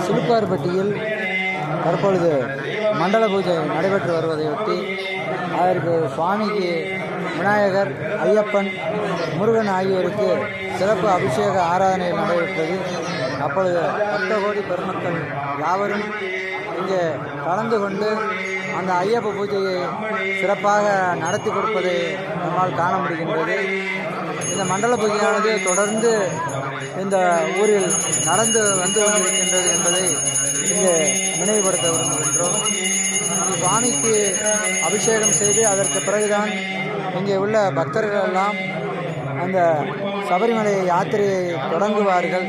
சிலுக்கார்பட்டியில் தற்பொழுது மண்டல பூஜை நடைபெற்று வருவதையொட்டி அதற்கு சுவாமிக்கு விநாயகர், ஐயப்பன், முருகன் ஆகியோருக்கு சிறப்பு அபிஷேக ஆராதனை நடைபெற்றது. அப்பொழுது 10 கோடி பெருமக்கள் யாவரும் இங்கே கலந்து கொண்டு அந்த ஐயப்ப பூஜையை சிறப்பாக நடத்தி கொடுப்பதை நம்மால் காண முடிகின்றது. இந்த மண்டல பூஜையானது தொடர்ந்து இந்த ஊரில் நடந்து வந்து கொண்டிருக்கின்றது என்பதை இங்கே நினைவுபடுத்த விரும்புகின்றோம். சுவாமிக்கு அபிஷேகம் செய்து அதற்கு பிறகுதான் இங்கே உள்ள பக்தர்கள் எல்லாம் அந்த சபரிமலை யாத்திரையை தொடங்குவார்கள்.